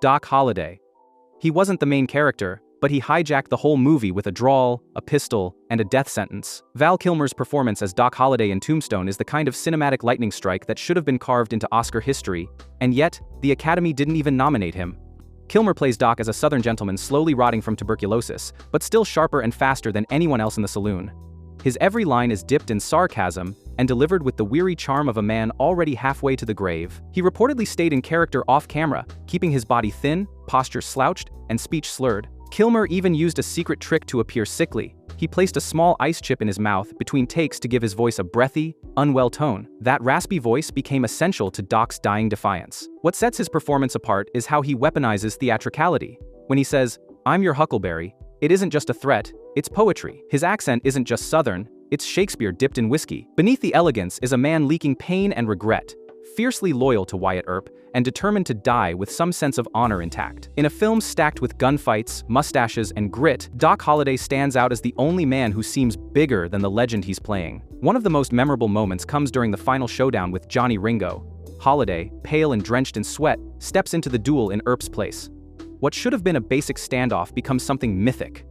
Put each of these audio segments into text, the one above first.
Doc Holliday. He wasn't the main character, but he hijacked the whole movie with a drawl, a pistol, and a death sentence. Val Kilmer's performance as Doc Holliday in Tombstone is the kind of cinematic lightning strike that should have been carved into Oscar history, and yet, the Academy didn't even nominate him. Kilmer plays Doc as a Southern gentleman slowly rotting from tuberculosis, but still sharper and faster than anyone else in the saloon. His every line is dipped in sarcasm and delivered with the weary charm of a man already halfway to the grave. He reportedly stayed in character off-camera, keeping his body thin, posture slouched, and speech slurred. Kilmer even used a secret trick to appear sickly. He placed a small ice chip in his mouth between takes to give his voice a breathy, unwell tone. That raspy voice became essential to Doc's dying defiance. What sets his performance apart is how he weaponizes theatricality. When he says, "I'm your Huckleberry," it isn't just a threat, it's poetry. His accent isn't just Southern, it's Shakespeare dipped in whiskey. Beneath the elegance is a man leaking pain and regret, fiercely loyal to Wyatt Earp, and determined to die with some sense of honor intact. In a film stacked with gunfights, mustaches, and grit, Doc Holliday stands out as the only man who seems bigger than the legend he's playing. One of the most memorable moments comes during the final showdown with Johnny Ringo. Holliday, pale and drenched in sweat, steps into the duel in Earp's place. What should have been a basic standoff becomes something mythic.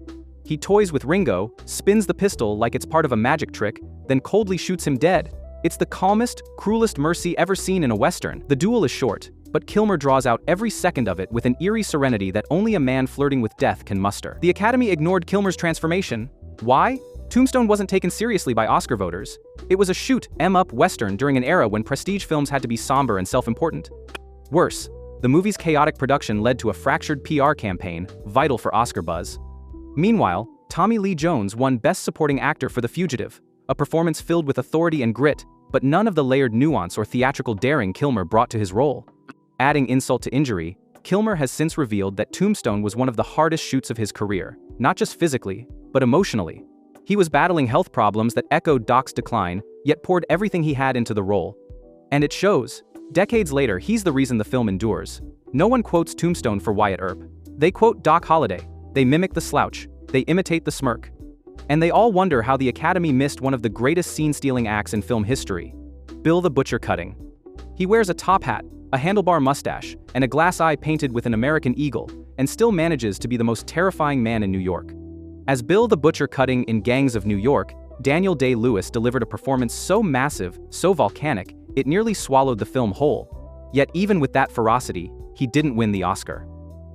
He toys with Ringo, spins the pistol like it's part of a magic trick, then coldly shoots him dead. It's the calmest, cruelest mercy ever seen in a Western. The duel is short, but Kilmer draws out every second of it with an eerie serenity that only a man flirting with death can muster. The Academy ignored Kilmer's transformation. Why? Tombstone wasn't taken seriously by Oscar voters. It was a shoot-'em-up Western during an era when prestige films had to be somber and self-important. Worse, the movie's chaotic production led to a fractured PR campaign, vital for Oscar buzz. Meanwhile, Tommy Lee Jones won Best Supporting Actor for The Fugitive, a performance filled with authority and grit, but none of the layered nuance or theatrical daring Kilmer brought to his role. Adding insult to injury, Kilmer has since revealed that Tombstone was one of the hardest shoots of his career, not just physically, but emotionally. He was battling health problems that echoed Doc's decline, yet poured everything he had into the role. And it shows. Decades later, he's the reason the film endures. No one quotes Tombstone for Wyatt Earp. They quote Doc Holliday. They mimic the slouch. They imitate the smirk. And they all wonder how the Academy missed one of the greatest scene-stealing acts in film history. Bill the Butcher cutting. He wears a top hat, a handlebar mustache, and a glass eye painted with an American eagle, and still manages to be the most terrifying man in New York. As Bill the Butcher cutting in Gangs of New York, Daniel Day-Lewis delivered a performance so massive, so volcanic, it nearly swallowed the film whole. Yet even with that ferocity, he didn't win the Oscar.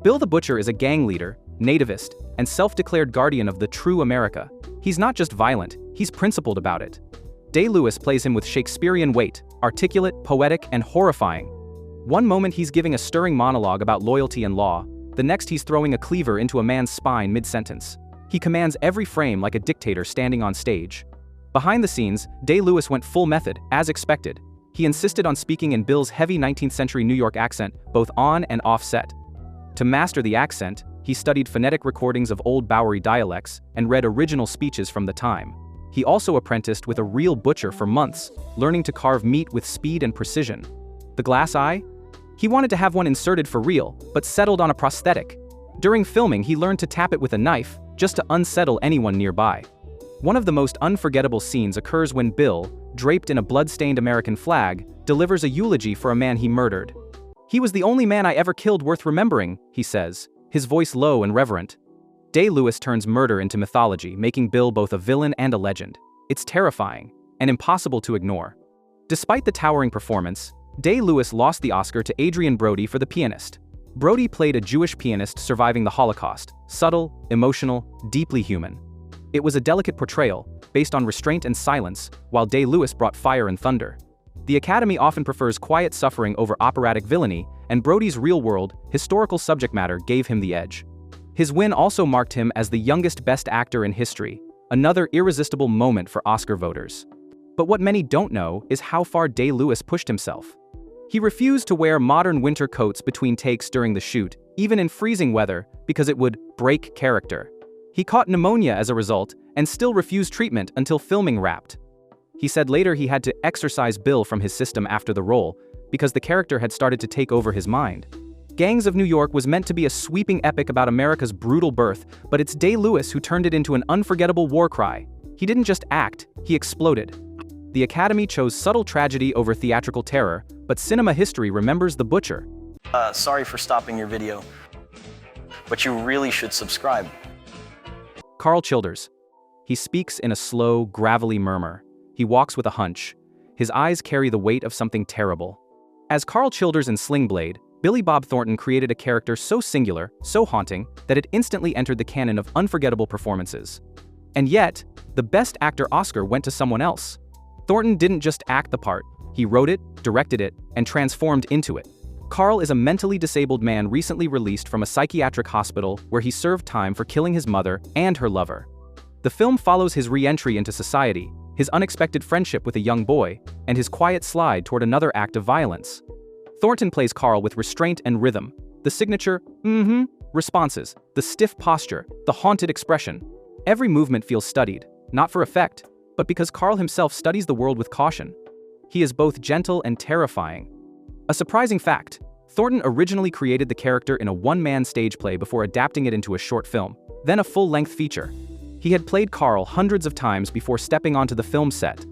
Bill the Butcher is a gang leader, nativist, and self-declared guardian of the true America. He's not just violent, he's principled about it. Day-Lewis plays him with Shakespearean weight, articulate, poetic, and horrifying. One moment he's giving a stirring monologue about loyalty and law, the next he's throwing a cleaver into a man's spine mid-sentence. He commands every frame like a dictator standing on stage. Behind the scenes, Day-Lewis went full method, as expected. He insisted on speaking in Bill's heavy 19th-century New York accent, both on and off set. To master the accent, he studied phonetic recordings of old Bowery dialects and read original speeches from the time. He also apprenticed with a real butcher for months, learning to carve meat with speed and precision. The glass eye? He wanted to have one inserted for real, but settled on a prosthetic. During filming, he learned to tap it with a knife, just to unsettle anyone nearby. One of the most unforgettable scenes occurs when Bill, draped in a blood-stained American flag, delivers a eulogy for a man he murdered. "He was the only man I ever killed worth remembering," he says, his voice low and reverent. Day-Lewis turns murder into mythology, making Bill both a villain and a legend. It's terrifying, and impossible to ignore. Despite the towering performance, Day-Lewis lost the Oscar to Adrian Brody for The Pianist. Brody played a Jewish pianist surviving the Holocaust, subtle, emotional, deeply human. It was a delicate portrayal, based on restraint and silence, while Day-Lewis brought fire and thunder. The Academy often prefers quiet suffering over operatic villainy, and Brody's real-world, historical subject matter gave him the edge. His win also marked him as the youngest Best Actor in history, another irresistible moment for Oscar voters. But what many don't know is how far Day-Lewis pushed himself. He refused to wear modern winter coats between takes during the shoot, even in freezing weather, because it would break character. He caught pneumonia as a result, and still refused treatment until filming wrapped. He said later he had to exorcise Bill from his system after the role, because the character had started to take over his mind. Gangs of New York was meant to be a sweeping epic about America's brutal birth, but it's Day-Lewis who turned it into an unforgettable war cry. He didn't just act, he exploded. The Academy chose subtle tragedy over theatrical terror, but cinema history remembers the butcher. Sorry for stopping your video, but you really should subscribe. Karl Childers. He speaks in a slow, gravelly murmur. He walks with a hunch. His eyes carry the weight of something terrible. As Karl Childers in Sling Blade, Billy Bob Thornton created a character so singular, so haunting, that it instantly entered the canon of unforgettable performances. And yet, the Best Actor Oscar went to someone else. Thornton didn't just act the part, he wrote it, directed it, and transformed into it. Karl is a mentally disabled man recently released from a psychiatric hospital where he served time for killing his mother and her lover. The film follows his re-entry into society, his unexpected friendship with a young boy, and his quiet slide toward another act of violence. Thornton plays Karl with restraint and rhythm, the signature responses, the stiff posture, the haunted expression. Every movement feels studied, not for effect, but because Karl himself studies the world with caution. He is both gentle and terrifying. A surprising fact, Thornton originally created the character in a one-man stage play before adapting it into a short film, then a full-length feature. He had played Karl hundreds of times before stepping onto the film set.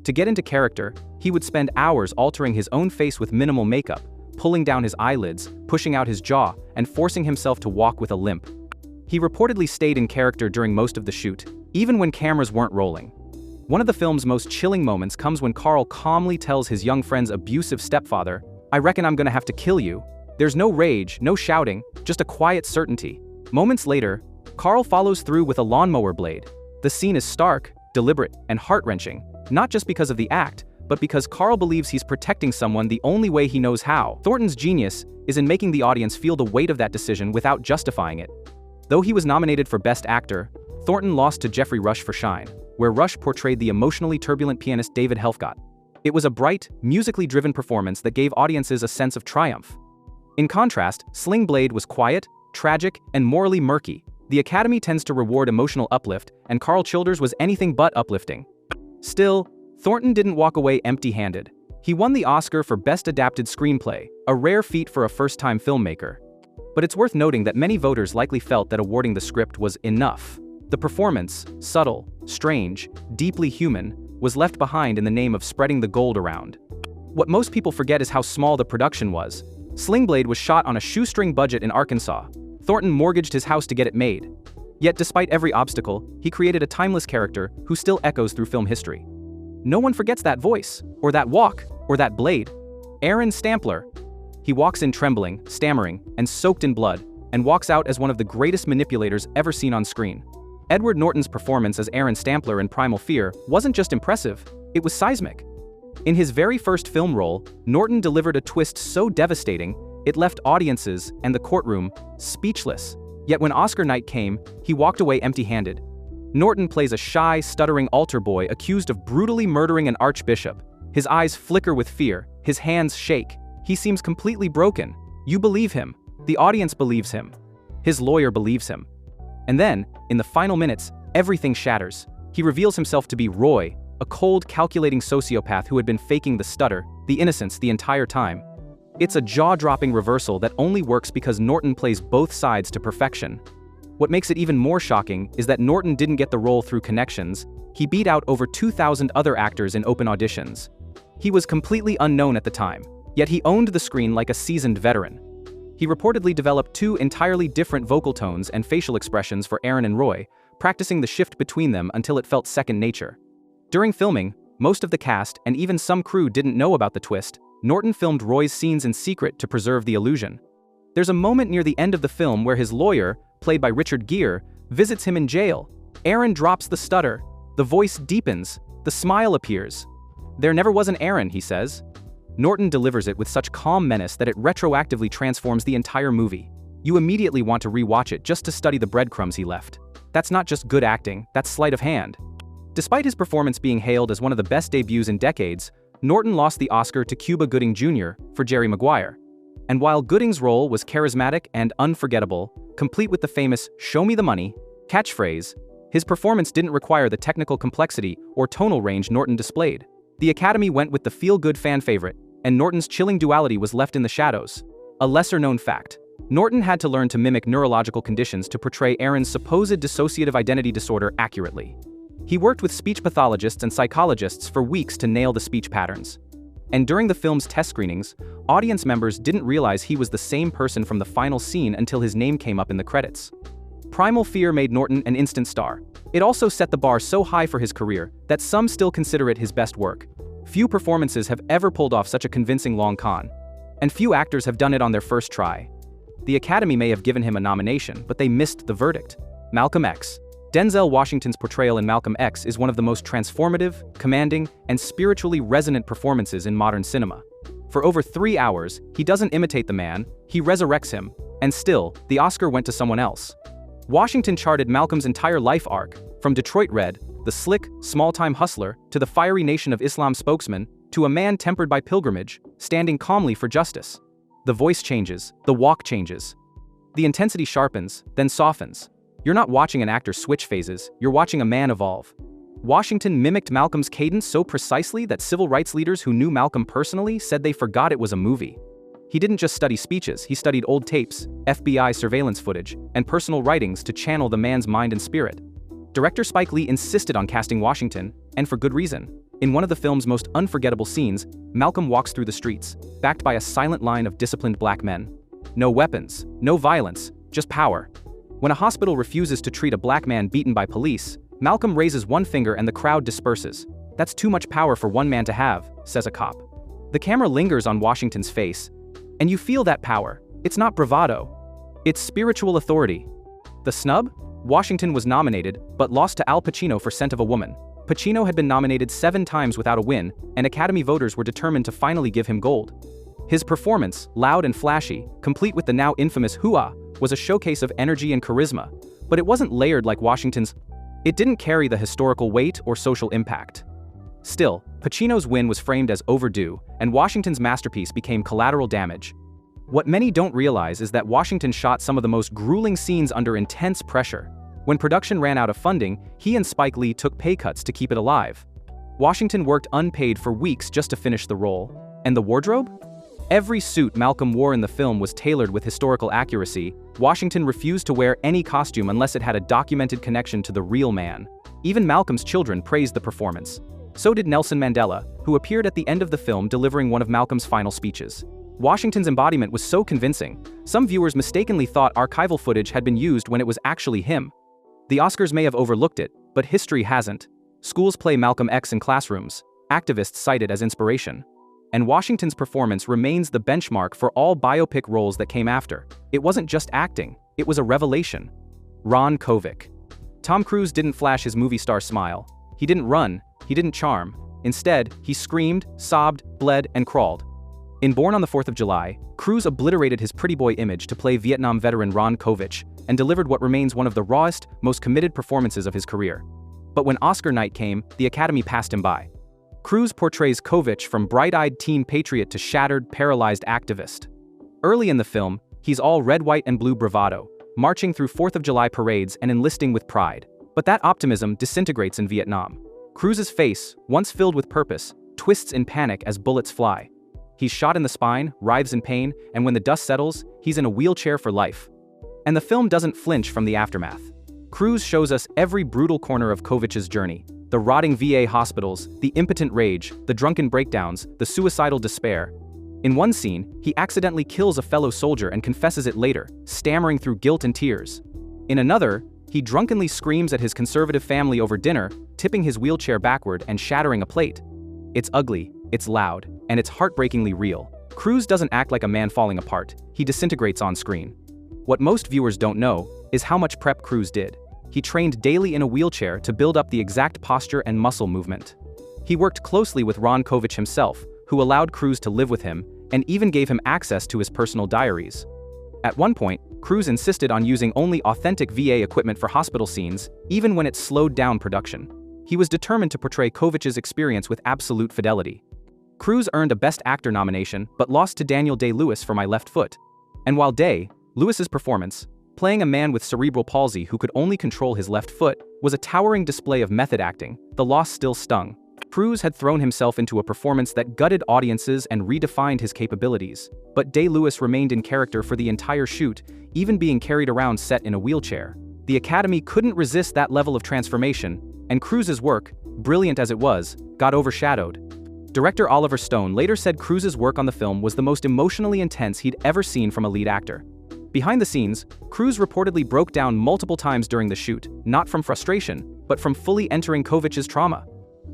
To get into character, he would spend hours altering his own face with minimal makeup, pulling down his eyelids, pushing out his jaw, and forcing himself to walk with a limp. He reportedly stayed in character during most of the shoot, even when cameras weren't rolling. One of the film's most chilling moments comes when Karl calmly tells his young friend's abusive stepfather, "I reckon I'm gonna have to kill you." There's no rage, no shouting, just a quiet certainty. Moments later, Karl follows through with a lawnmower blade. The scene is stark, deliberate, and heart-wrenching, not just because of the act, but because Karl believes he's protecting someone the only way he knows how. Thornton's genius is in making the audience feel the weight of that decision without justifying it. Though he was nominated for Best Actor, Thornton lost to Geoffrey Rush for Shine, where Rush portrayed the emotionally turbulent pianist David Helfgott. It was a bright, musically driven performance that gave audiences a sense of triumph. In contrast, Sling Blade was quiet, tragic, and morally murky. The Academy tends to reward emotional uplift, and Karl Childers was anything but uplifting. Still, Thornton didn't walk away empty-handed. He won the Oscar for Best Adapted Screenplay, a rare feat for a first-time filmmaker. But it's worth noting that many voters likely felt that awarding the script was enough. The performance, subtle, strange, deeply human, was left behind in the name of spreading the gold around. What most people forget is how small the production was. Sling Blade was shot on a shoestring budget in Arkansas. Thornton mortgaged his house to get it made. Yet despite every obstacle, he created a timeless character who still echoes through film history. No one forgets that voice, or that walk, or that blade. Aaron Stampler. He walks in trembling, stammering, and soaked in blood, and walks out as one of the greatest manipulators ever seen on screen. Edward Norton's performance as Aaron Stampler in Primal Fear wasn't just impressive, it was seismic. In his very first film role, Norton delivered a twist so devastating, it left audiences and the courtroom speechless. Yet when Oscar night came, he walked away empty-handed. Norton plays a shy, stuttering altar boy accused of brutally murdering an archbishop. His eyes flicker with fear, his hands shake. He seems completely broken. You believe him. The audience believes him. His lawyer believes him. And then, in the final minutes, everything shatters. He reveals himself to be Roy, a cold, calculating sociopath who had been faking the stutter, the innocence the entire time. It's a jaw-dropping reversal that only works because Norton plays both sides to perfection. What makes it even more shocking is that Norton didn't get the role through connections. He beat out over 2,000 other actors in open auditions. He was completely unknown at the time, yet he owned the screen like a seasoned veteran. He reportedly developed two entirely different vocal tones and facial expressions for Aaron and Roy, practicing the shift between them until it felt second nature. During filming, most of the cast and even some crew didn't know about the twist. Norton filmed Roy's scenes in secret to preserve the illusion. There's a moment near the end of the film where his lawyer, played by Richard Gere, visits him in jail. Aaron drops the stutter. The voice deepens. The smile appears. "There never was an Aaron," he says. Norton delivers it with such calm menace that it retroactively transforms the entire movie. You immediately want to rewatch it just to study the breadcrumbs he left. That's not just good acting, that's sleight of hand. Despite his performance being hailed as one of the best debuts in decades, Norton lost the Oscar to Cuba Gooding Jr. for Jerry Maguire. And while Gooding's role was charismatic and unforgettable, complete with the famous "show me the money" catchphrase, his performance didn't require the technical complexity or tonal range Norton displayed. The Academy went with the feel-good fan favorite, and Norton's chilling duality was left in the shadows. A lesser-known fact. Norton had to learn to mimic neurological conditions to portray Aaron's supposed dissociative identity disorder accurately. He worked with speech pathologists and psychologists for weeks to nail the speech patterns. And during the film's test screenings, audience members didn't realize he was the same person from the final scene until his name came up in the credits. Primal Fear made Norton an instant star. It also set the bar so high for his career that some still consider it his best work. Few performances have ever pulled off such a convincing long con. And few actors have done it on their first try. The Academy may have given him a nomination, but they missed the verdict. Malcolm X. Denzel Washington's portrayal in Malcolm X is one of the most transformative, commanding, and spiritually resonant performances in modern cinema. For over 3 hours, he doesn't imitate the man, he resurrects him, and still, the Oscar went to someone else. Washington charted Malcolm's entire life arc, from Detroit Red, the slick, small-time hustler, to the fiery Nation of Islam spokesman, to a man tempered by pilgrimage, standing calmly for justice. The voice changes, the walk changes. The intensity sharpens, then softens. You're not watching an actor switch phases, you're watching a man evolve. Washington mimicked Malcolm's cadence so precisely that civil rights leaders who knew Malcolm personally said they forgot it was a movie. He didn't just study speeches, he studied old tapes, FBI surveillance footage, and personal writings to channel the man's mind and spirit. Director Spike Lee insisted on casting Washington, and for good reason. In one of the film's most unforgettable scenes, Malcolm walks through the streets, backed by a silent line of disciplined black men. No weapons, no violence, just power. When a hospital refuses to treat a black man beaten by police, Malcolm raises one finger and the crowd disperses. "That's too much power for one man to have," says a cop. The camera lingers on Washington's face, and you feel that power. It's not bravado. It's spiritual authority. The snub? Washington was nominated, but lost to Al Pacino for Scent of a Woman. Pacino had been nominated 7 times without a win, and Academy voters were determined to finally give him gold. His performance, loud and flashy, complete with the now infamous hoo-ah, was a showcase of energy and charisma, but it wasn't layered like Washington's. It didn't carry the historical weight or social impact. Still, Pacino's win was framed as overdue, and Washington's masterpiece became collateral damage. What many don't realize is that Washington shot some of the most grueling scenes under intense pressure. When production ran out of funding, he and Spike Lee took pay cuts to keep it alive. Washington worked unpaid for weeks just to finish the role. And the wardrobe? Every suit Malcolm wore in the film was tailored with historical accuracy. Washington refused to wear any costume unless it had a documented connection to the real man. Even Malcolm's children praised the performance. So did Nelson Mandela, who appeared at the end of the film delivering one of Malcolm's final speeches. Washington's embodiment was so convincing, some viewers mistakenly thought archival footage had been used when it was actually him. The Oscars may have overlooked it, but history hasn't. Schools play Malcolm X in classrooms, activists cite it as inspiration. And Washington's performance remains the benchmark for all biopic roles that came after. It wasn't just acting, it was a revelation. Ron Kovic. Tom Cruise didn't flash his movie star smile. He didn't run, he didn't charm. Instead, he screamed, sobbed, bled, and crawled. In Born on the 4th of July, Cruise obliterated his pretty boy image to play Vietnam veteran Ron Kovic and delivered what remains one of the rawest, most committed performances of his career. But when Oscar night came, the Academy passed him by. Cruise portrays Kovic from bright-eyed teen patriot to shattered, paralyzed activist. Early in the film, he's all red, white, and blue bravado, marching through 4th of July parades and enlisting with pride. But that optimism disintegrates in Vietnam. Cruise's face, once filled with purpose, twists in panic as bullets fly. He's shot in the spine, writhes in pain, and when the dust settles, he's in a wheelchair for life. And the film doesn't flinch from the aftermath. Cruise shows us every brutal corner of Kovic's journey. The rotting VA hospitals, the impotent rage, the drunken breakdowns, the suicidal despair. In one scene, he accidentally kills a fellow soldier and confesses it later, stammering through guilt and tears. In another, he drunkenly screams at his conservative family over dinner, tipping his wheelchair backward and shattering a plate. It's ugly, it's loud, and it's heartbreakingly real. Cruise doesn't act like a man falling apart, he disintegrates on screen. What most viewers don't know is how much prep Cruise did. He trained daily in a wheelchair to build up the exact posture and muscle movement. He worked closely with Ron Kovic himself, who allowed Cruise to live with him, and even gave him access to his personal diaries. At one point, Cruise insisted on using only authentic VA equipment for hospital scenes, even when it slowed down production. He was determined to portray Kovic's experience with absolute fidelity. Cruise earned a Best Actor nomination, but lost to Daniel Day-Lewis for My Left Foot. And while Day-Lewis's performance, playing a man with cerebral palsy who could only control his left foot, was a towering display of method acting, the loss still stung. Cruise had thrown himself into a performance that gutted audiences and redefined his capabilities. But Day-Lewis remained in character for the entire shoot, even being carried around set in a wheelchair. The Academy couldn't resist that level of transformation, and Cruise's work, brilliant as it was, got overshadowed. Director Oliver Stone later said Cruise's work on the film was the most emotionally intense he'd ever seen from a lead actor. Behind the scenes, Cruise reportedly broke down multiple times during the shoot, not from frustration, but from fully entering Kovic's trauma.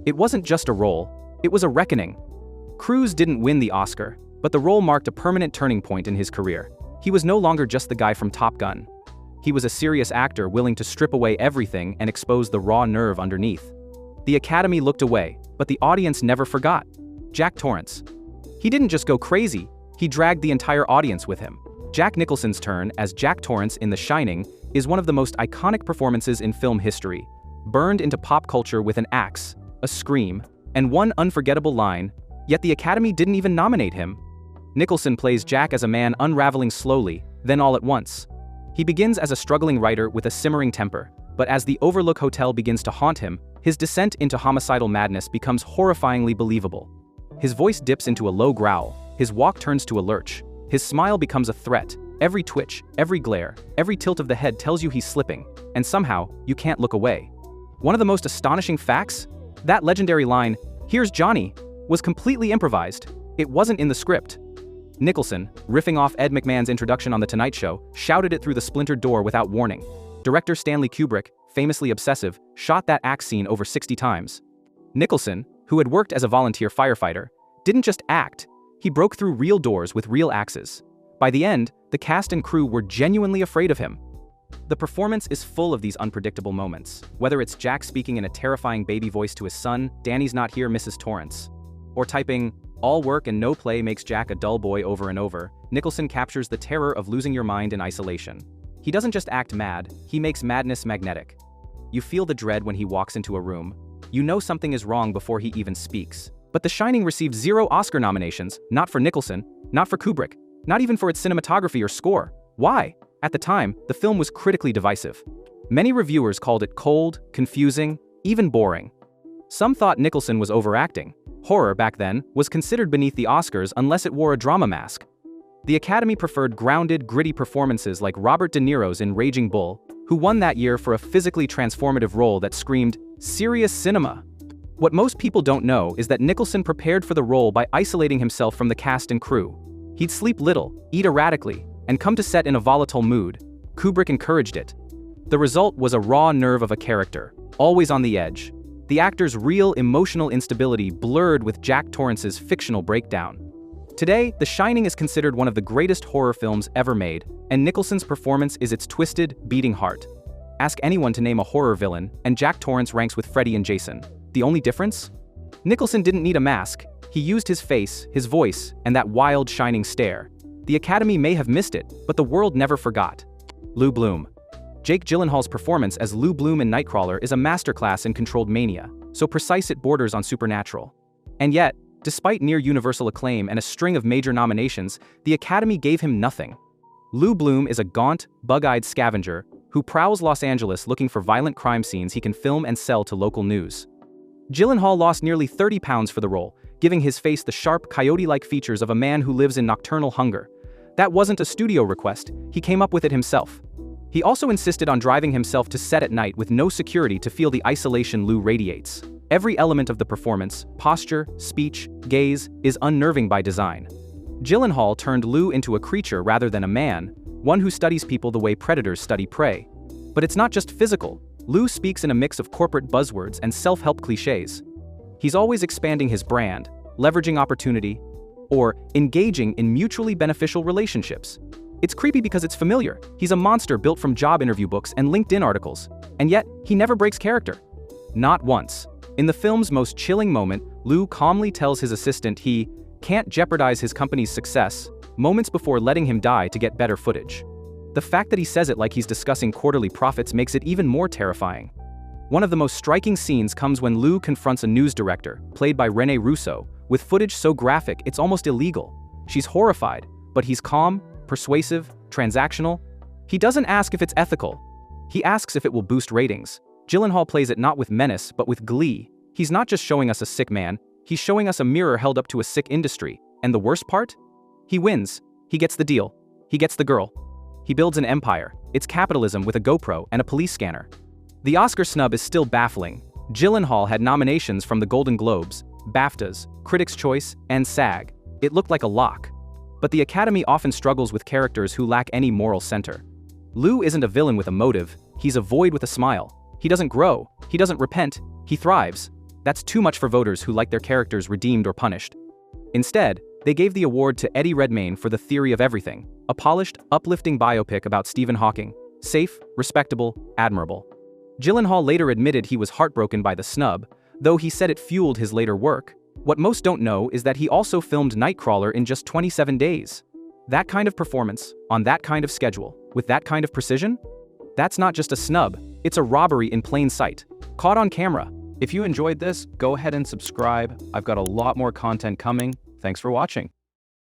It wasn't just a role, it was a reckoning. Cruise didn't win the Oscar, but the role marked a permanent turning point in his career. He was no longer just the guy from Top Gun. He was a serious actor willing to strip away everything and expose the raw nerve underneath. The Academy looked away, but the audience never forgot. Jack Torrance. He didn't just go crazy, he dragged the entire audience with him. Jack Nicholson's turn as Jack Torrance in The Shining is one of the most iconic performances in film history, burned into pop culture with an axe, a scream, and one unforgettable line, yet the Academy didn't even nominate him. Nicholson plays Jack as a man unraveling slowly, then all at once. He begins as a struggling writer with a simmering temper, but as the Overlook Hotel begins to haunt him, his descent into homicidal madness becomes horrifyingly believable. His voice dips into a low growl, his walk turns to a lurch, his smile becomes a threat, every twitch, every glare, every tilt of the head tells you he's slipping, and somehow, you can't look away. One of the most astonishing facts? That legendary line, "Here's Johnny," was completely improvised. It wasn't in the script. Nicholson, riffing off Ed McMahon's introduction on The Tonight Show, shouted it through the splintered door without warning. Director Stanley Kubrick, famously obsessive, shot that axe scene over 60 times. Nicholson, who had worked as a volunteer firefighter, didn't just act, he broke through real doors with real axes. By the end, the cast and crew were genuinely afraid of him. The performance is full of these unpredictable moments, whether it's Jack speaking in a terrifying baby voice to his son, "Danny's not here, Mrs. Torrance," or typing, "All work and no play makes Jack a dull boy" over and over. Nicholson captures the terror of losing your mind in isolation. He doesn't just act mad, he makes madness magnetic. You feel the dread when he walks into a room. You know something is wrong before he even speaks. But The Shining received 0 Oscar nominations, not for Nicholson, not for Kubrick, not even for its cinematography or score. Why? At the time, the film was critically divisive. Many reviewers called it cold, confusing, even boring. Some thought Nicholson was overacting. Horror back then was considered beneath the Oscars unless it wore a drama mask. The Academy preferred grounded, gritty performances like Robert De Niro's in Raging Bull, who won that year for a physically transformative role that screamed, "serious cinema." What most people don't know is that Nicholson prepared for the role by isolating himself from the cast and crew. He'd sleep little, eat erratically, and come to set in a volatile mood. Kubrick encouraged it. The result was a raw nerve of a character, always on the edge. The actor's real emotional instability blurred with Jack Torrance's fictional breakdown. Today, The Shining is considered one of the greatest horror films ever made, and Nicholson's performance is its twisted, beating heart. Ask anyone to name a horror villain, and Jack Torrance ranks with Freddy and Jason. The only difference? Nicholson didn't need a mask. He used his face, his voice, and that wild, shining stare. The Academy may have missed it, but the world never forgot. Lou Bloom. Jake Gyllenhaal's performance as Lou Bloom in Nightcrawler is a masterclass in controlled mania, so precise it borders on supernatural. And yet, despite near-universal acclaim and a string of major nominations, the Academy gave him nothing. Lou Bloom is a gaunt, bug-eyed scavenger who prowls Los Angeles looking for violent crime scenes he can film and sell to local news. Gyllenhaal lost nearly 30 pounds for the role, giving his face the sharp, coyote-like features of a man who lives in nocturnal hunger. That wasn't a studio request, he came up with it himself. He also insisted on driving himself to set at night with no security to feel the isolation Lou radiates. Every element of the performance, posture, speech, gaze, is unnerving by design. Gyllenhaal turned Lou into a creature rather than a man, one who studies people the way predators study prey. But it's not just physical. Lou speaks in a mix of corporate buzzwords and self-help cliches. He's always expanding his brand, leveraging opportunity, or engaging in mutually beneficial relationships. It's creepy because it's familiar. He's a monster built from job interview books and LinkedIn articles, and yet he never breaks character. Not once. In the film's most chilling moment, Lou calmly tells his assistant he can't jeopardize his company's success, moments before letting him die to get better footage. The fact that he says it like he's discussing quarterly profits makes it even more terrifying. One of the most striking scenes comes when Lou confronts a news director, played by Rene Russo, with footage so graphic it's almost illegal. She's horrified, but he's calm, persuasive, transactional. He doesn't ask if it's ethical. He asks if it will boost ratings. Gyllenhaal plays it not with menace, but with glee. He's not just showing us a sick man, he's showing us a mirror held up to a sick industry. And the worst part? He wins. He gets the deal. He gets the girl. He builds an empire. It's capitalism with a GoPro and a police scanner. The Oscar snub is still baffling. Gyllenhaal had nominations from the Golden Globes, BAFTAs, Critics' Choice, and SAG. It looked like a lock. But the Academy often struggles with characters who lack any moral center. Lou isn't a villain with a motive, he's a void with a smile. He doesn't grow, he doesn't repent, he thrives. That's too much for voters who like their characters redeemed or punished. Instead, they gave the award to Eddie Redmayne for The Theory of Everything, a polished, uplifting biopic about Stephen Hawking. Safe, respectable, admirable. Gyllenhaal later admitted he was heartbroken by the snub, though he said it fueled his later work. What most don't know is that he also filmed Nightcrawler in just 27 days. That kind of performance, on that kind of schedule, with that kind of precision? That's not just a snub, it's a robbery in plain sight. Caught on camera. If you enjoyed this, go ahead and subscribe. I've got a lot more content coming. Thanks for watching.